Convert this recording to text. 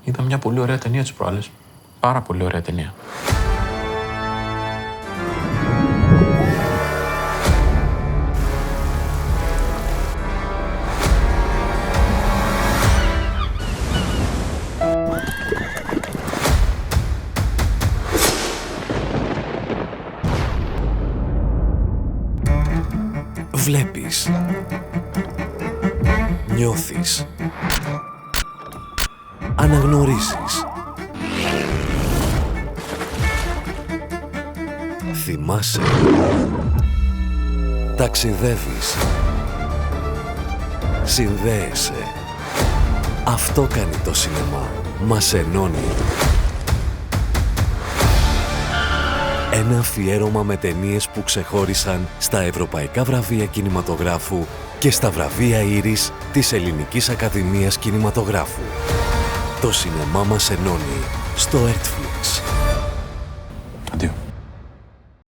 Είδα μια πολύ ωραία ταινία τις προάλλες. Πάρα πολύ ωραία ταινία. Βλέπεις, νιώθεις, αναγνωρίζεις, θυμάσαι, ταξιδεύεις, συνδέεσαι. Αυτό κάνει το σινεμά. Μας ενώνει. Ένα αφιέρωμα με ταινίες που ξεχώρισαν στα Ευρωπαϊκά Βραβεία Κινηματογράφου και στα βραβεία Ήρης της Ελληνικής Ακαδημίας Κινηματογράφου. Το σινεμά μας ενώνει στο Artflix.